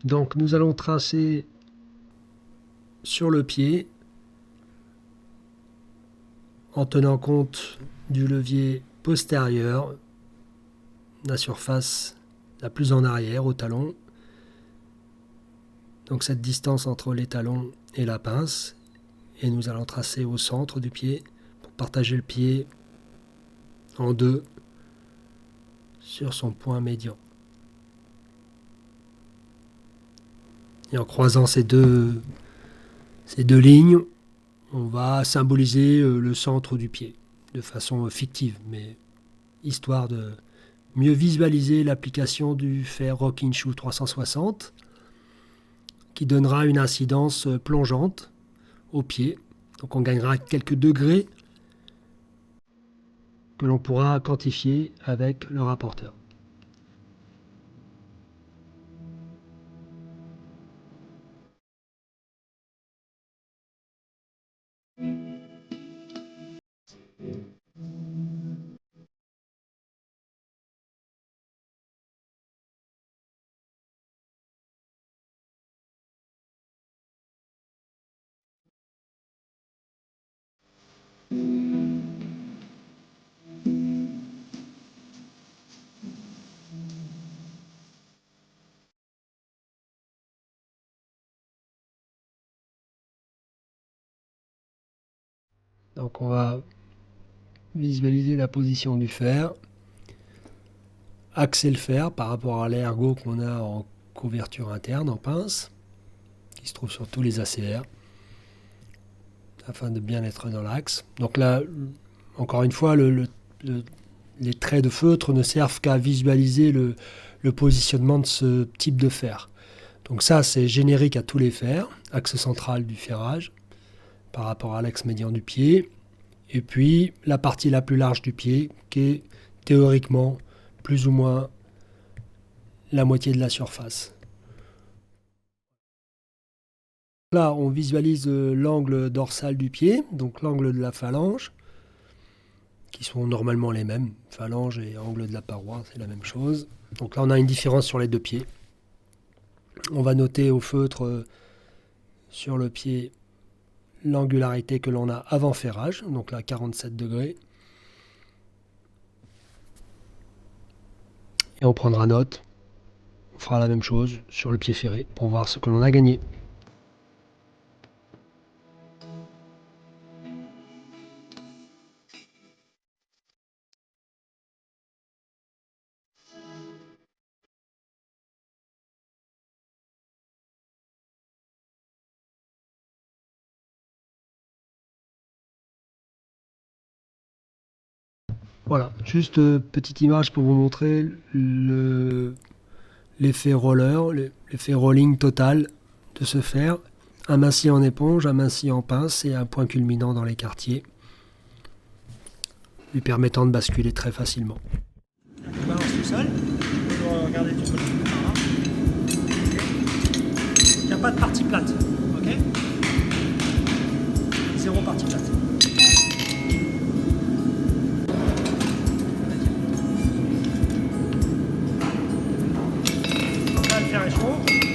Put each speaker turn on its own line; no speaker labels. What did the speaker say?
Donc nous allons tracer sur le pied en tenant compte du levier postérieur, la surface la plus en arrière au talon. Donc cette distance entre les talons et la pince. Et nous allons tracer au centre du pied pour partager le pied en deux sur son point médian. Et en croisant ces deux lignes, on va symboliser le centre du pied de façon fictive, mais histoire de mieux visualiser l'application du fer Rocking Shoe 360 qui donnera une incidence plongeante au pied. Donc on gagnera quelques degrés que l'on pourra quantifier avec le rapporteur. Donc on va visualiser la position du fer, axer le fer par rapport à l'ergot qu'on a en couverture interne, en pince, qui se trouve sur tous les ACR, afin de bien être dans l'axe. Donc là, encore une fois, les traits de feutre ne servent qu'à visualiser le positionnement de ce type de fer. Donc ça, c'est générique à tous les fers, axe central du ferrage, par rapport à l'axe médian du pied, et puis la partie la plus large du pied, qui est théoriquement plus ou moins la moitié de la surface. Là, on visualise l'angle dorsal du pied, donc l'angle de la phalange, qui sont normalement les mêmes. Phalange et angle de la paroi, c'est la même chose. Donc là, on a une différence sur les deux pieds. On va noter au feutre sur le pied l'angularité que l'on a avant ferrage, donc là 47 degrés. Et on prendra note, on fera la même chose sur le pied ferré pour voir ce que l'on a gagné. Voilà, juste petite image pour vous montrer l'effet roller, l'effet rolling total de ce fer. Aminci en éponge, aminci en pince et un point culminant dans les quartiers, lui permettant de basculer très facilement.
Tu balances tout seul, tu peux regarder ton côté par là. Il n'y a pas de partie plate, ok? Zéro partie plate. Donc là, le fer est chaud.